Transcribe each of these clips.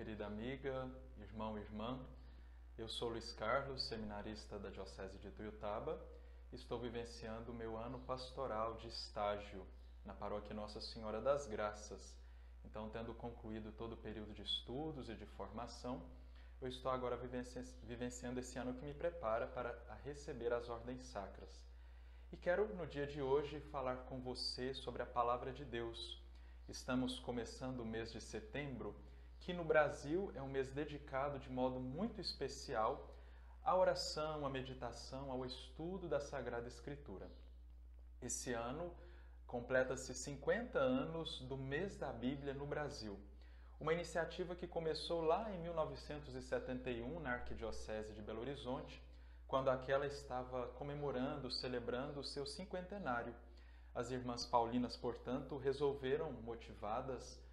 querida amiga, irmão e irmã. Eu sou Luiz Carlos, seminarista da Diocese de Ituiutaba. Estou vivenciando o meu ano pastoral de estágio na paróquia Nossa Senhora das Graças. Então, tendo concluído todo o período de estudos e de formação, eu estou agora vivenciando esse ano que me prepara para receber as ordens sacras. E quero, no dia de hoje, falar com você sobre a Palavra de Deus. Estamos começando o mês de setembro, que no Brasil é um mês dedicado de modo muito especial à oração, à meditação, ao estudo da Sagrada Escritura. Esse ano completa-se 50 anos do mês da Bíblia no Brasil. Uma iniciativa que começou lá em 1971 na Arquidiocese de Belo Horizonte, quando aquela estava comemorando, celebrando o seu cinquentenário. As irmãs paulinas, portanto, resolveram, motivadas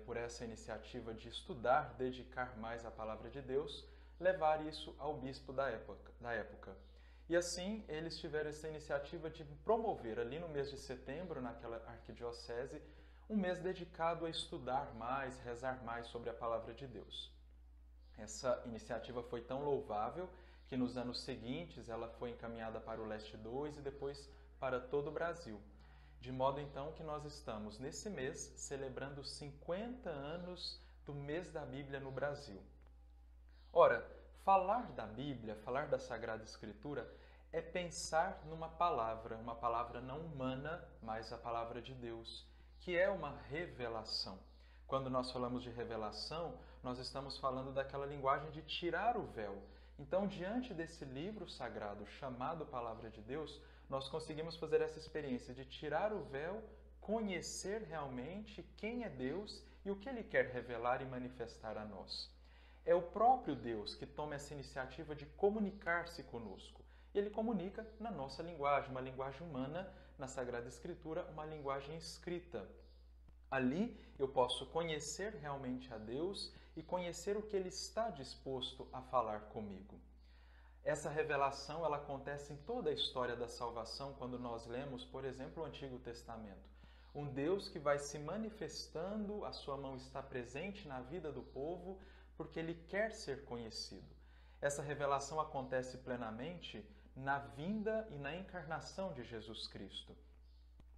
por essa iniciativa de estudar, dedicar mais à Palavra de Deus, levar isso ao bispo da época. E assim, eles tiveram essa iniciativa de promover, ali no mês de setembro, naquela arquidiocese, um mês dedicado a estudar mais, rezar mais sobre a Palavra de Deus. Essa iniciativa foi tão louvável que nos anos seguintes ela foi encaminhada para o Leste 2 e depois para todo o Brasil. De modo então que nós estamos nesse mês celebrando 50 anos do mês da Bíblia no Brasil. Ora, falar da Bíblia, falar da Sagrada Escritura é pensar numa palavra, uma palavra não humana, mas a palavra de Deus, que é uma revelação. Quando nós falamos de revelação, nós estamos falando daquela linguagem de tirar o véu. Então, diante desse livro sagrado chamado Palavra de Deus, nós conseguimos fazer essa experiência de tirar o véu, conhecer realmente quem é Deus e o que Ele quer revelar e manifestar a nós. É o próprio Deus que toma essa iniciativa de comunicar-se conosco. Ele comunica na nossa linguagem, uma linguagem humana, na Sagrada Escritura, uma linguagem escrita. Ali eu posso conhecer realmente a Deus e conhecer o que Ele está disposto a falar comigo. Essa revelação ela acontece em toda a história da salvação quando nós lemos, por exemplo, o Antigo Testamento. Um Deus que vai se manifestando, a sua mão está presente na vida do povo porque Ele quer ser conhecido. Essa revelação acontece plenamente na vinda e na encarnação de Jesus Cristo.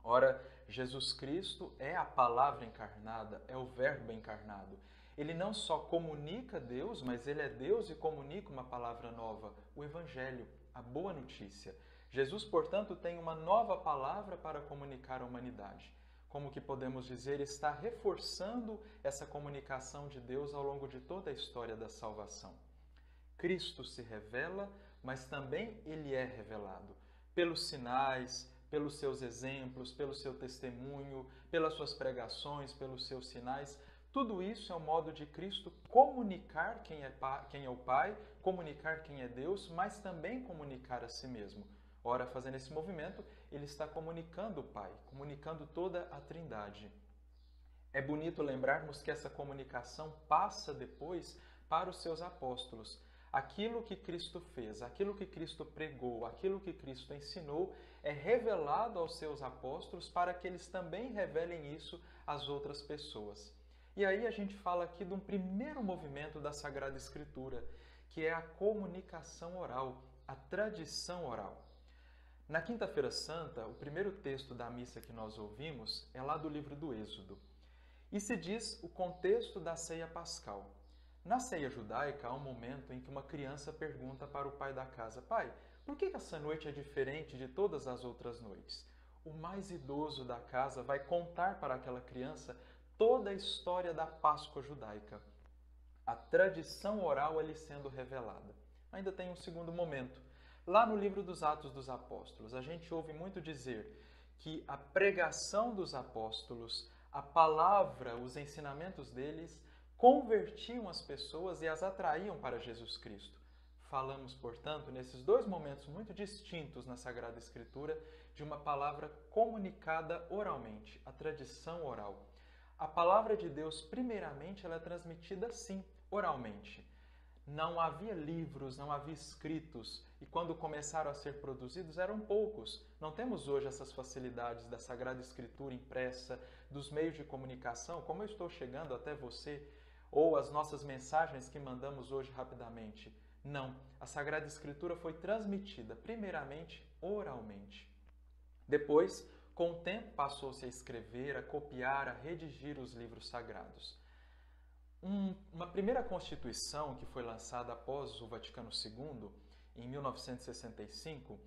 Ora, Jesus Cristo é a palavra encarnada, é o Verbo encarnado. Ele não só comunica Deus, mas ele é Deus e comunica uma palavra nova, o Evangelho, a boa notícia. Jesus, portanto, tem uma nova palavra para comunicar à humanidade. Como que podemos dizer, está reforçando essa comunicação de Deus ao longo de toda a história da salvação. Cristo se revela, mas também ele é revelado pelos sinais, pelos seus exemplos, pelo seu testemunho, pelas suas pregações, pelos seus sinais. Tudo isso é um modo de Cristo comunicar quem é o Pai, comunicar quem é Deus, mas também comunicar a si mesmo. Ora, fazendo esse movimento, ele está comunicando o Pai, comunicando toda a Trindade. É bonito lembrarmos que essa comunicação passa depois para os seus apóstolos. Aquilo que Cristo fez, aquilo que Cristo pregou, aquilo que Cristo ensinou é revelado aos seus apóstolos para que eles também revelem isso às outras pessoas. E aí a gente fala aqui de um primeiro movimento da Sagrada Escritura, que é a comunicação oral, a tradição oral. Na Quinta-feira Santa, o primeiro texto da missa que nós ouvimos é lá do livro do Êxodo. E se diz o contexto da ceia pascal. Na ceia judaica, há um momento em que uma criança pergunta para o pai da casa: Pai, por que essa noite é diferente de todas as outras noites? O mais idoso da casa vai contar para aquela criança toda a história da Páscoa judaica. A tradição oral ali sendo revelada. Ainda tem um segundo momento. Lá no livro dos Atos dos Apóstolos, a gente ouve muito dizer que a pregação dos apóstolos, a palavra, os ensinamentos deles convertiam as pessoas e as atraíam para Jesus Cristo. Falamos, portanto, nesses dois momentos muito distintos na Sagrada Escritura, de uma palavra comunicada oralmente, a tradição oral. A palavra de Deus, primeiramente, ela é transmitida assim, oralmente. Não havia livros, não havia escritos, e quando começaram a ser produzidos eram poucos. Não temos hoje essas facilidades da Sagrada Escritura impressa, dos meios de comunicação, como eu estou chegando até você, ou as nossas mensagens que mandamos hoje rapidamente. Não, a Sagrada Escritura foi transmitida primeiramente oralmente. Depois, com o tempo, passou-se a escrever, a copiar, a redigir os livros sagrados. Uma primeira Constituição que foi lançada após o Vaticano II, em 1965,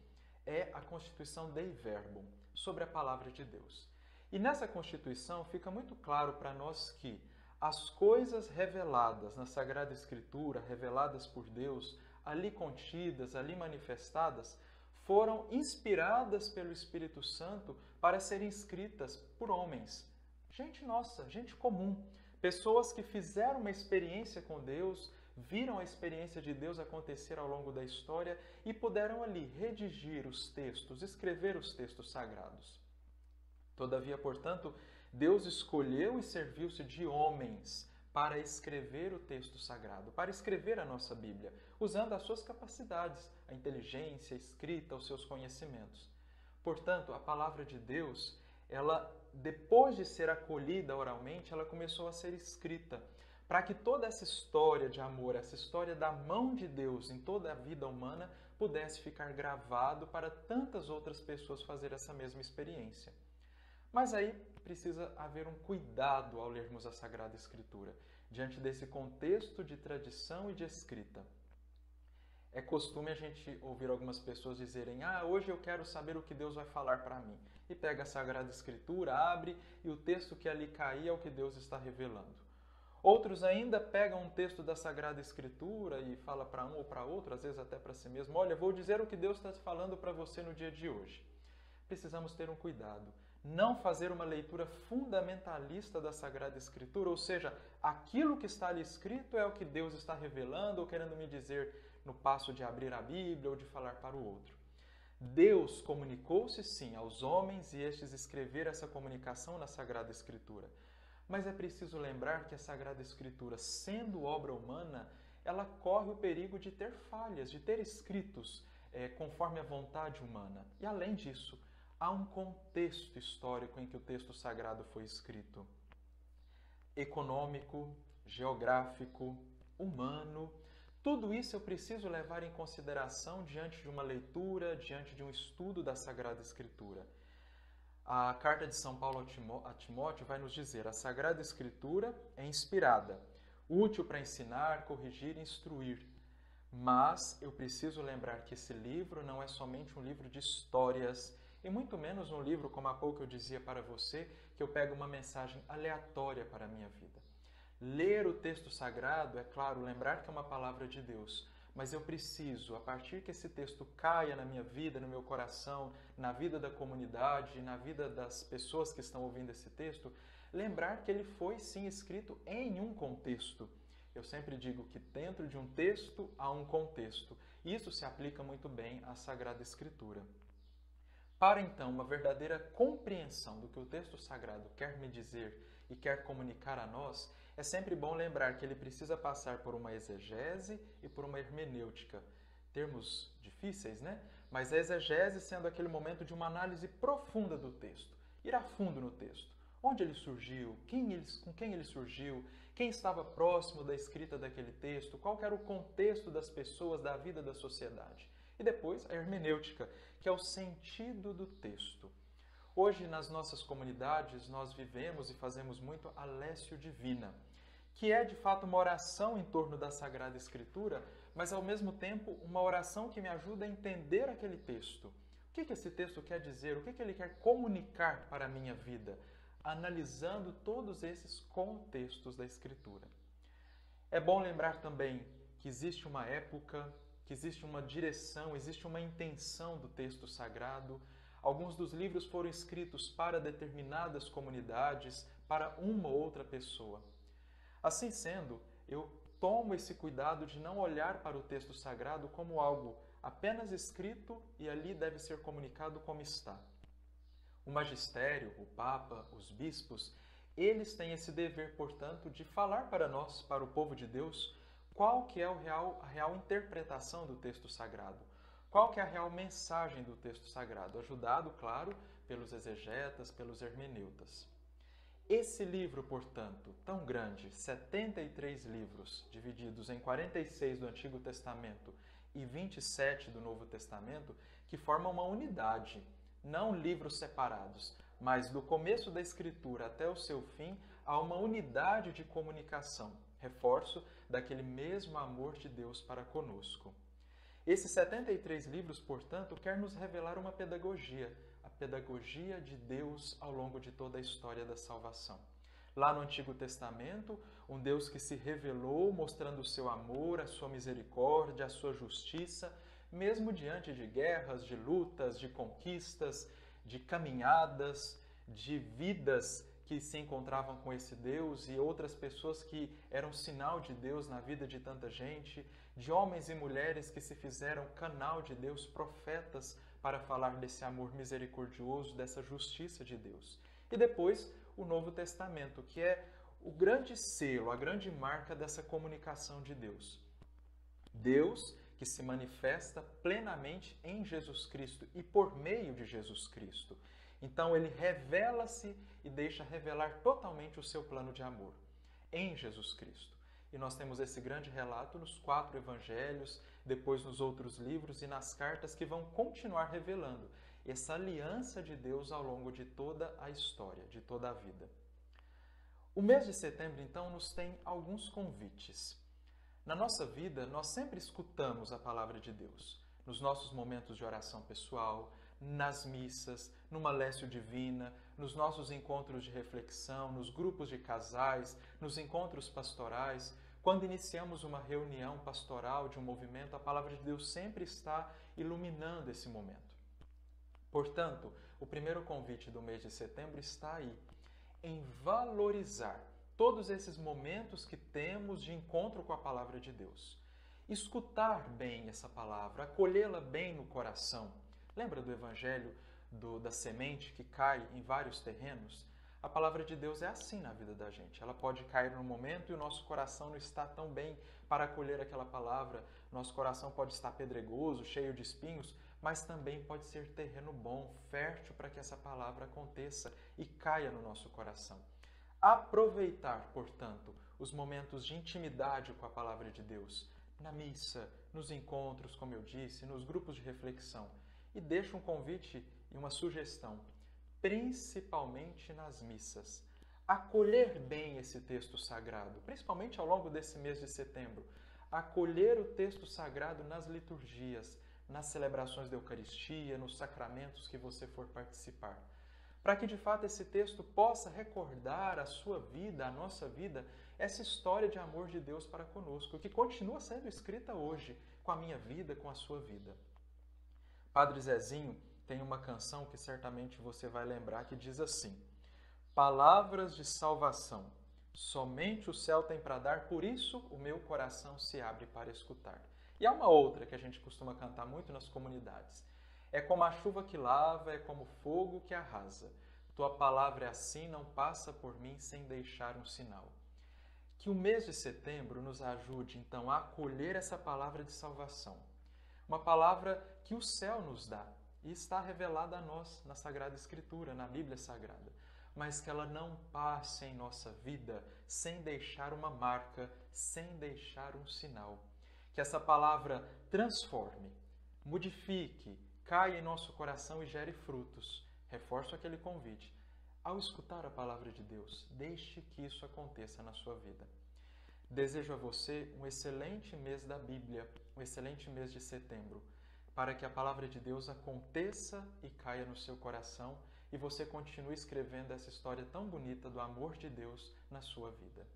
é a Constituição Dei Verbum, sobre a Palavra de Deus. E nessa Constituição fica muito claro para nós que as coisas reveladas na Sagrada Escritura, reveladas por Deus, ali contidas, ali manifestadas, foram inspiradas pelo Espírito Santo para serem escritas por homens. Gente nossa, gente comum. Pessoas que fizeram uma experiência com Deus, viram a experiência de Deus acontecer ao longo da história e puderam ali redigir os textos, escrever os textos sagrados. Todavia, portanto, Deus escolheu e serviu-se de homens para escrever o texto sagrado, para escrever a nossa Bíblia, usando as suas capacidades, a inteligência, a escrita, os seus conhecimentos. Portanto, a palavra de Deus, ela, depois de ser acolhida oralmente, ela começou a ser escrita, para que toda essa história de amor, essa história da mão de Deus em toda a vida humana, pudesse ficar gravado para tantas outras pessoas fazer essa mesma experiência. Mas aí precisa haver um cuidado ao lermos a Sagrada Escritura, diante desse contexto de tradição e de escrita. É costume a gente ouvir algumas pessoas dizerem: hoje eu quero saber o que Deus vai falar para mim. E pega a Sagrada Escritura, abre e o texto que ali cair é o que Deus está revelando. Outros ainda pegam um texto da Sagrada Escritura e fala para um ou para outro, às vezes até para si mesmo: olha, vou dizer o que Deus está falando para você no dia de hoje. Precisamos ter um cuidado. Não fazer uma leitura fundamentalista da Sagrada Escritura, ou seja, aquilo que está ali escrito é o que Deus está revelando ou querendo me dizer no passo de abrir a Bíblia ou de falar para o outro. Deus comunicou-se sim aos homens e estes escreveram essa comunicação na Sagrada Escritura. Mas é preciso lembrar que a Sagrada Escritura, sendo obra humana, ela corre o perigo de ter falhas, de ter escritos conforme a vontade humana. E além disso, há um contexto histórico em que o texto sagrado foi escrito. Econômico, geográfico, humano. Tudo isso eu preciso levar em consideração diante de uma leitura, diante de um estudo da Sagrada Escritura. A carta de São Paulo a Timóteo vai nos dizer: a Sagrada Escritura é inspirada, útil para ensinar, corrigir e instruir. Mas eu preciso lembrar que esse livro não é somente um livro de histórias, e muito menos um livro, como há pouco eu dizia para você, que eu pego uma mensagem aleatória para a minha vida. Ler o texto sagrado, é claro, lembrar que é uma palavra de Deus, mas eu preciso, a partir que esse texto caia na minha vida, no meu coração, na vida da comunidade, na vida das pessoas que estão ouvindo esse texto, lembrar que ele foi sim escrito em um contexto. Eu sempre digo que dentro de um texto há um contexto. Isso se aplica muito bem à Sagrada Escritura. Para então uma verdadeira compreensão do que o texto sagrado quer me dizer e quer comunicar a nós, é sempre bom lembrar que ele precisa passar por uma exegese e por uma hermenêutica. Termos difíceis, né? Mas a exegese sendo aquele momento de uma análise profunda do texto, ir a fundo no texto. Onde ele surgiu, com quem ele surgiu, quem estava próximo da escrita daquele texto, qual era o contexto das pessoas, da vida da sociedade. E depois a hermenêutica, que é o sentido do texto. Hoje, nas nossas comunidades, nós vivemos e fazemos muito a Lécio Divina, que é, de fato, uma oração em torno da Sagrada Escritura, mas, ao mesmo tempo, uma oração que me ajuda a entender aquele texto. O que esse texto quer dizer? O que ele quer comunicar para a minha vida? Analisando todos esses contextos da Escritura. É bom lembrar também que existe uma época, que existe uma direção, existe uma intenção do texto sagrado. Alguns dos livros foram escritos para determinadas comunidades, para uma ou outra pessoa. Assim sendo, eu tomo esse cuidado de não olhar para o texto sagrado como algo apenas escrito e ali deve ser comunicado como está. O magistério, o Papa, os bispos, eles têm esse dever, portanto, de falar para nós, para o povo de Deus, qual que é a real interpretação do texto sagrado, qual que é a real mensagem do texto sagrado, ajudado, claro, pelos exegetas, pelos hermeneutas. Esse livro, portanto, tão grande, 73 livros, divididos em 46 do Antigo Testamento e 27 do Novo Testamento, que formam uma unidade, não livros separados, mas do começo da Escritura até o seu fim, há uma unidade de comunicação, reforço daquele mesmo amor de Deus para conosco. Esses 73 livros, portanto, quer nos revelar uma pedagogia, a pedagogia de Deus ao longo de toda a história da salvação. Lá no Antigo Testamento, um Deus que se revelou mostrando o seu amor, a sua misericórdia, a sua justiça, mesmo diante de guerras, de lutas, de conquistas, de caminhadas, de vidas que se encontravam com esse Deus e outras pessoas que eram sinal de Deus na vida de tanta gente, de homens e mulheres que se fizeram canal de Deus, profetas para falar desse amor misericordioso, dessa justiça de Deus. E depois o Novo Testamento, que é o grande selo, a grande marca dessa comunicação de Deus. Deus que se manifesta plenamente em Jesus Cristo e por meio de Jesus Cristo. Então ele revela-se e deixa revelar totalmente o seu plano de amor em Jesus Cristo. E nós temos esse grande relato nos 4 evangelhos, depois nos outros livros e nas cartas que vão continuar revelando essa aliança de Deus ao longo de toda a história, de toda a vida. O mês de setembro, então, nos tem alguns convites. Na nossa vida, nós sempre escutamos a palavra de Deus, nos nossos momentos de oração pessoal, nas missas, numa lécio divina, nos nossos encontros de reflexão, nos grupos de casais, nos encontros pastorais. Quando iniciamos uma reunião pastoral de um movimento, a palavra de Deus sempre está iluminando esse momento. Portanto, o primeiro convite do mês de setembro está aí, em valorizar todos esses momentos que temos de encontro com a palavra de Deus. Escutar bem essa palavra, acolhê-la bem no coração. Lembra do evangelho da semente que cai em vários terrenos? A palavra de Deus é assim na vida da gente. Ela pode cair num momento e o nosso coração não está tão bem para acolher aquela palavra. Nosso coração pode estar pedregoso, cheio de espinhos, mas também pode ser terreno bom, fértil para que essa palavra aconteça e caia no nosso coração. Aproveitar, portanto, os momentos de intimidade com a palavra de Deus, na missa, nos encontros, como eu disse, nos grupos de reflexão. E deixo um convite e uma sugestão, principalmente nas missas. Acolher bem esse texto sagrado, principalmente ao longo desse mês de setembro. Acolher o texto sagrado nas liturgias, nas celebrações da Eucaristia, nos sacramentos que você for participar. Para que, de fato, esse texto possa recordar a sua vida, a nossa vida, essa história de amor de Deus para conosco, que continua sendo escrita hoje, com a minha vida, com a sua vida. Padre Zezinho tem uma canção que certamente você vai lembrar, que diz assim: palavras de salvação, somente o céu tem para dar, por isso o meu coração se abre para escutar. E há uma outra que a gente costuma cantar muito nas comunidades. É como a chuva que lava, é como o fogo que arrasa. Tua palavra é assim, não passa por mim sem deixar um sinal. Que o mês de setembro nos ajude, então, a acolher essa palavra de salvação. Uma palavra que o céu nos dá e está revelada a nós na Sagrada Escritura, na Bíblia Sagrada. Mas que ela não passe em nossa vida sem deixar uma marca, sem deixar um sinal. Que essa palavra transforme, modifique, caia em nosso coração e gere frutos. Reforço aquele convite. Ao escutar a palavra de Deus, deixe que isso aconteça na sua vida. Desejo a você um excelente mês da Bíblia, um excelente mês de setembro, para que a palavra de Deus aconteça e caia no seu coração e você continue escrevendo essa história tão bonita do amor de Deus na sua vida.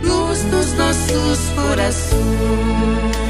Luz dos nossos corações.